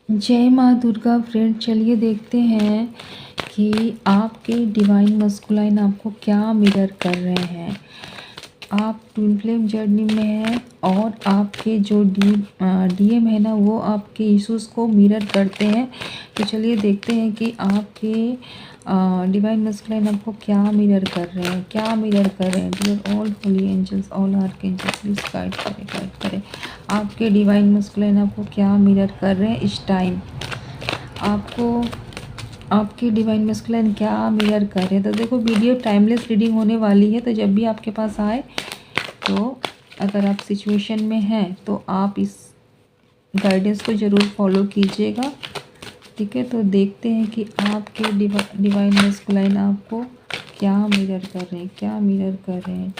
जय माँ दुर्गा फ्रेंड, चलिए देखते हैं कि आपके डिवाइन मस्कुलाइन आपको क्या मिरर कर रहे हैं। आप ट्विन फ्लेम जर्नी में हैं और आपके जो डीएम है ना, वो आपके इश्यूज़ को मिरर करते हैं। तो चलिए देखते हैं कि आपके डिवाइन मस्कुलाइन आपको क्या मिरर कर रहे हैं, क्या मिरर कर रहे हैं। Dear all holy angels, all archangels, please guide करें। आपके डिवाइन मस्कुलाइन आपको क्या मिरर कर रहे हैं इस टाइम। आपको आपके डिवाइन मस्कुलाइन क्या मिरर कर रहे हैं। तो देखो, वीडियो टाइमलेस रीडिंग होने वाली है, तो जब भी आपके पास आए तो अगर आप सिचुएशन में हैं तो आप इस गाइडेंस को ज़रूर फॉलो कीजिएगा। ठीक है, तो देखते हैं कि आपके डिवाइन मस्कुलाइन आपको क्या मिरर कर रहे हैं, क्या मिरर कर रहे हैं।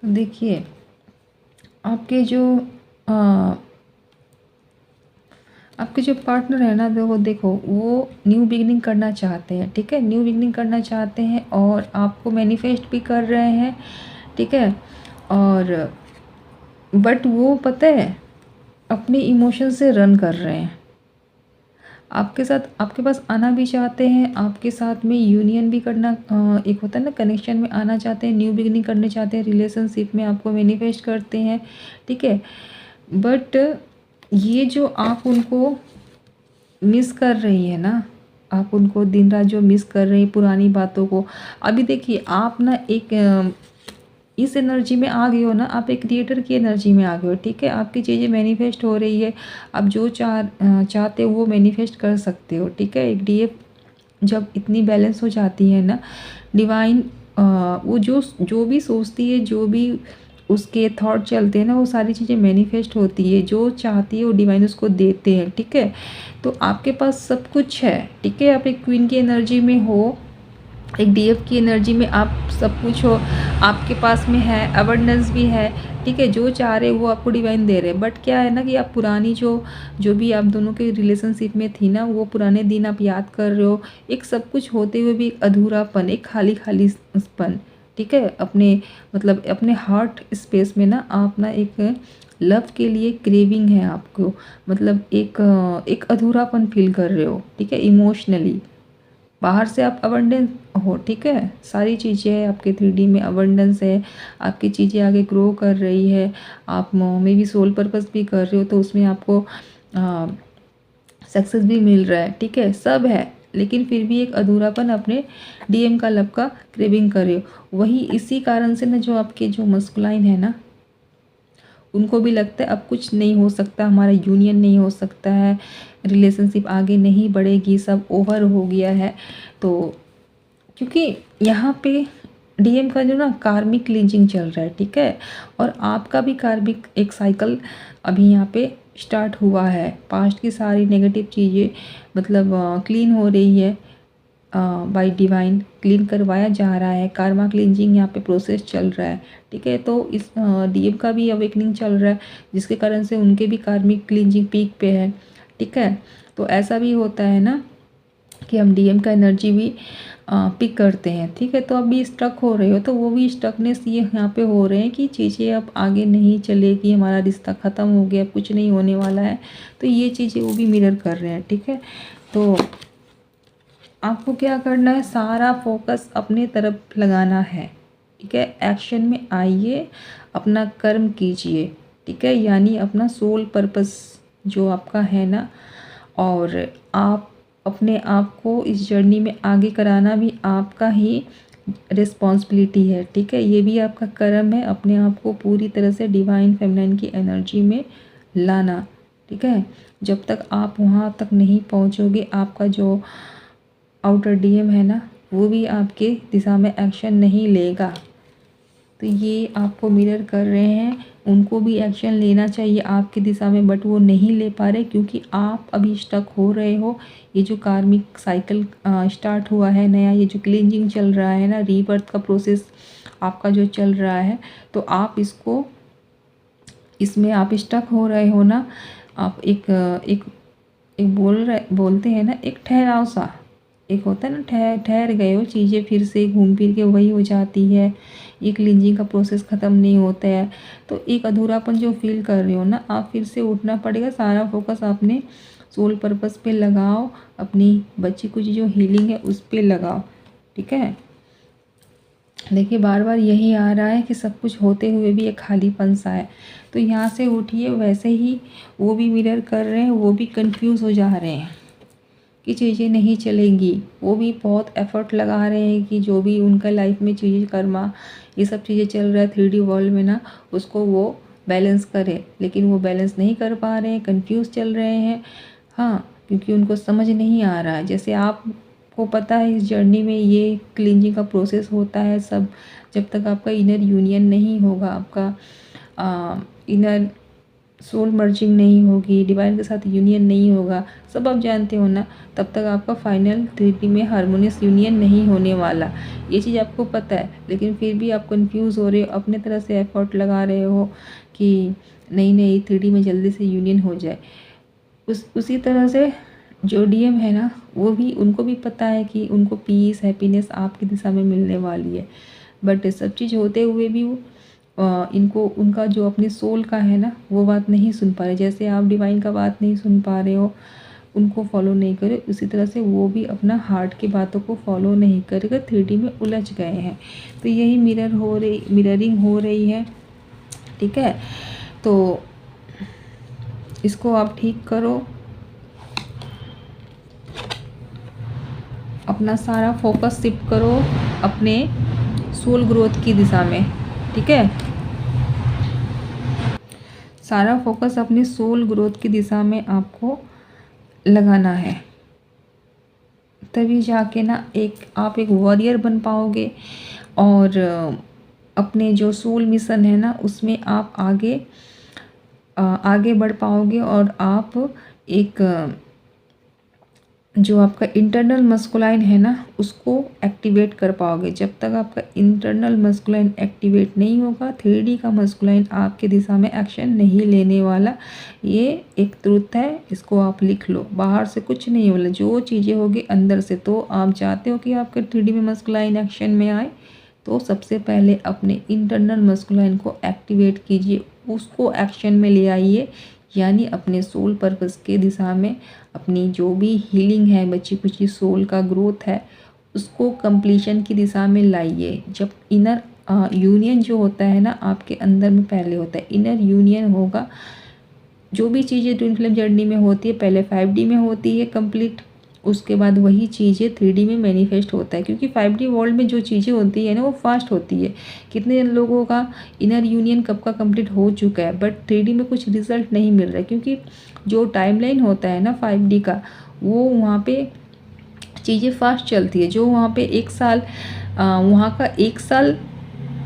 देखिए, आपके जो आपके जो पार्टनर है ना, देखो वो न्यू बिगनिंग करना चाहते हैं। ठीक है, न्यू बिगनिंग करना चाहते हैं और आपको मैनिफेस्ट भी कर रहे हैं। ठीक है, और बट वो पता है अपने इमोशन से रन कर रहे हैं। आपके साथ, आपके पास आना भी चाहते हैं, आपके साथ में यूनियन भी करना, एक होता है ना, कनेक्शन में आना चाहते हैं, न्यू बिगनिंग करने चाहते हैं, रिलेशनशिप में आपको मैनिफेस्ट करते हैं। ठीक है, बट ये जो आप उनको मिस कर रही है ना, आप उनको दिन रात जो मिस कर रही हैं पुरानी बातों को। अभी देखिए, आप ना एक इस एनर्जी में आ गए हो ना, आप एक क्रिएटर की एनर्जी में आ गए हो। ठीक है, आपकी चीज़ें मैनिफेस्ट हो रही है, आप जो चाहते हो वो मैनिफेस्ट कर सकते हो। ठीक है, एक डीएफ जब इतनी बैलेंस हो जाती है ना, डिवाइन वो जो भी सोचती है, जो भी उसके थॉट चलते हैं ना, वो सारी चीज़ें मैनिफेस्ट होती है। जो चाहती है वो डिवाइन उसको देते हैं। ठीक है, तो आपके पास सब कुछ है। ठीक है, आप एक क्वीन की एनर्जी में हो, एक डीएफ की एनर्जी में आप सब कुछ हो, आपके पास में है, अबंडेंस भी है। ठीक है, जो चाह रहे वो आपको डिवाइन दे रहे हैं। बट क्या है ना कि आप पुरानी जो जो भी आप दोनों के रिलेशनशिप में थी ना, वो पुराने दिन आप याद कर रहे हो। एक सब कुछ होते हुए भी एक अधूरापन, एक खाली खालीपन। ठीक है, अपने मतलब अपने हार्ट स्पेस में ना आप ना एक लव के लिए क्रेविंग है आपको, मतलब एक अधूरापन फील कर रहे हो। ठीक है, इमोशनली बाहर से आप अबंडेंस हो। ठीक है, सारी चीज़ें हैं आपके 3D में, अबंडेंस है, आपकी चीज़ें आगे ग्रो कर रही है। आप मे बी सोल पर्पस भी कर रहे हो, तो उसमें आपको सक्सेस भी मिल रहा है। ठीक है, सब है, लेकिन फिर भी एक अधूरापन अपने डीएम का लव का क्रेविंग कर रहे हो। वही इसी कारण से ना, जो आपके जो मस्कुलाइन है ना, उनको भी लगता है अब कुछ नहीं हो सकता, हमारा यूनियन नहीं हो सकता है, रिलेशनशिप आगे नहीं बढ़ेगी, सब ओवर हो गया है। तो क्योंकि यहाँ पे डीएम का जो ना कार्मिक क्लींजिंग चल रहा है। ठीक है, और आपका भी कार्मिक एक साइकिल अभी यहाँ पे स्टार्ट हुआ है। पास्ट की सारी नेगेटिव चीज़ें मतलब क्लीन हो रही है, बाय डिवाइन क्लीन करवाया जा रहा है। कार्मा क्लींजिंग यहाँ पे प्रोसेस चल रहा है। ठीक है, तो इस डीएम का भी अवेकनिंग चल रहा है, जिसके कारण से उनके भी कार्मिक क्लींजिंग पीक पे है। ठीक है, तो ऐसा भी होता है ना कि हम डीएम का एनर्जी भी पिक करते हैं। ठीक है, तो अभी स्टक हो रहे हो, तो वो भी स्टकनेस ये यहाँ पे हो रहे हैं कि चीज़ें अब आगे नहीं चलेगी, हमारा रिश्ता ख़त्म हो गया, कुछ नहीं होने वाला है। तो ये चीज़ें वो भी मिरर कर रहे हैं। ठीक है, तो आपको क्या करना है, सारा फोकस अपने तरफ लगाना है। ठीक है, एक्शन में आइए, अपना कर्म कीजिए। ठीक है, यानी अपना सोल पर्पस जो आपका है ना, और आप अपने आप को इस जर्नी में आगे कराना भी आपका ही रिस्पॉन्सिबिलिटी है, ठीक है। ये भी आपका कर्म है, अपने आप को पूरी तरह से डिवाइन फेमिनिन की एनर्जी में लाना, ठीक है। जब तक आप वहाँ तक नहीं पहुँचोगे, आपका जो आउटर डीएम है ना, वो भी आपके दिशा में एक्शन नहीं लेगा। तो ये आपको मिरर कर रहे हैं, उनको भी एक्शन लेना चाहिए आपकी दिशा में, बट वो नहीं ले पा रहे क्योंकि आप अभी स्टक हो रहे हो। ये जो कार्मिक साइकिल स्टार्ट हुआ है नया, ये जो क्लींजिंग चल रहा है ना, रीबर्थ का प्रोसेस आपका जो चल रहा है, तो आप इसमें आप स्टक हो रहे हो ना। आप एक एक एक बोलते हैं ना, एक ठहराव सा एक होता है ना, ठहर गए हो, चीज़ें फिर से घूम फिर के वही हो जाती है, ये क्लींजिंग का प्रोसेस ख़त्म नहीं होता है, तो एक अधूरापन जो फील कर रहे हो ना, आप फिर से उठना पड़ेगा। सारा फोकस अपने सोल पर्पस पे लगाओ, अपनी बच्ची कुछ जो हीलिंग है उस पे लगाओ, ठीक है। देखिए बार बार यही आ रहा है कि सब कुछ होते हुए भी एक खालीपन सा है, तो यहाँ से उठिए। वैसे ही वो भी मिरर कर रहे हैं, वो भी कंफ्यूज हो जा रहे हैं कि चीज़ें नहीं चलेंगी, वो भी बहुत एफर्ट लगा रहे हैं कि जो भी उनका लाइफ में चीज़ें कर्मा ये सब चीज़ें चल रहा है 3D वर्ल्ड में ना, उसको वो बैलेंस करे, लेकिन वो बैलेंस नहीं कर पा रहे हैं, कंफ्यूज चल रहे हैं। हाँ, क्योंकि उनको समझ नहीं आ रहा है। जैसे आपको पता है इस जर्नी में ये क्लींजिंग का प्रोसेस होता है सब, जब तक आपका इनर यूनियन नहीं होगा, आपका इनर सोल मर्जिंग नहीं होगी, डिवाइन के साथ यूनियन नहीं होगा, सब आप जानते हो ना, तब तक आपका फाइनल 3D में हार्मोनियस यूनियन नहीं होने वाला। ये चीज़ आपको पता है, लेकिन फिर भी आप कंफ्यूज हो रहे हो, अपने तरह से एफर्ट लगा रहे हो कि नहीं 3D में जल्दी से यूनियन हो जाए। उसी तरह से जो डीएम है ना, वो भी, उनको भी पता है कि उनको पीस हैप्पीनेस आपकी दिशा में मिलने वाली है, बट सब चीज़ होते हुए भी वो इनको उनका जो अपने सोल का है ना, वो बात नहीं सुन पा रहे। जैसे आप डिवाइन का बात नहीं सुन पा रहे हो, उनको फॉलो नहीं करे, उसी तरह से वो भी अपना हार्ट की बातों को फॉलो नहीं करेगा, 3D में उलझ गए हैं। तो यही मिररिंग हो रही है, ठीक है। तो इसको आप ठीक करो, अपना सारा फोकस शिफ्ट करो अपने सोल ग्रोथ की दिशा में, ठीक है। सारा फोकस अपने सोल ग्रोथ की दिशा में आपको लगाना है, तभी जाके ना आप एक वॉरियर बन पाओगे, और अपने जो सोल मिशन है ना, उसमें आप आगे बढ़ पाओगे, और आप एक जो आपका इंटरनल मस्कुलाइन है ना, उसको एक्टिवेट कर पाओगे। जब तक आपका इंटरनल मस्कुलाइन एक्टिवेट नहीं होगा, 3D का मस्कुलाइन आपके दिशा में एक्शन नहीं लेने वाला। ये एक ट्रुथ है, इसको आप लिख लो। बाहर से कुछ नहीं बोला, जो चीज़ें होगी अंदर से। तो आप चाहते हो कि आपके 3D में मस्कुलाइन एक्शन में आए, तो सबसे पहले अपने इंटरनल मस्कुलाइन को एक्टिवेट कीजिए, उसको एक्शन में ले आइए, यानी अपने सोल पर्पस के दिशा में अपनी जो भी हीलिंग है, बच्ची कुची सोल का ग्रोथ है, उसको कंप्लीशन की दिशा में लाइए। जब इनर यूनियन जो होता है ना, आपके अंदर में पहले होता है, इनर यूनियन होगा। जो भी चीज़ें ट्विन फ्लेम जर्नी में होती है, पहले 5D में होती है कंप्लीट, उसके बाद वही चीज़ें 3D में मैनिफेस्ट होता है। क्योंकि 5D वर्ल्ड में जो चीज़ें होती है ना, वो फास्ट होती है। कितने लोगों का इनर यूनियन कब का कंप्लीट हो चुका है, बट 3D में कुछ रिजल्ट नहीं मिल रहा है, क्योंकि जो टाइमलाइन होता है ना 5D का, वो वहाँ पे चीज़ें फास्ट चलती है। जो वहाँ पे एक साल वहाँ का एक साल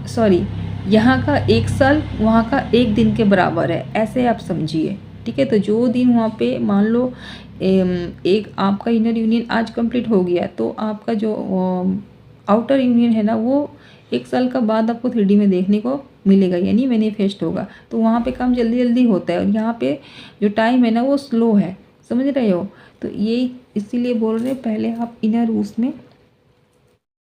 सॉरी यहाँ का एक साल वहाँ का एक दिन के बराबर है, ऐसे आप समझिए, ठीक है। तो जो दिन वहाँ पे मान लो एक आपका इनर यूनियन आज कंप्लीट हो गया, तो आपका जो आउटर यूनियन है ना, वो एक साल का बाद आपको 3D में देखने को मिलेगा, यानी मैनिफेस्ट होगा। तो वहाँ पे काम जल्दी जल्दी होता है, और यहाँ पे जो टाइम है ना, वो स्लो है, समझ रहे हो। तो ये इसीलिए बोल रहे हैं, पहले आप इनर उसमें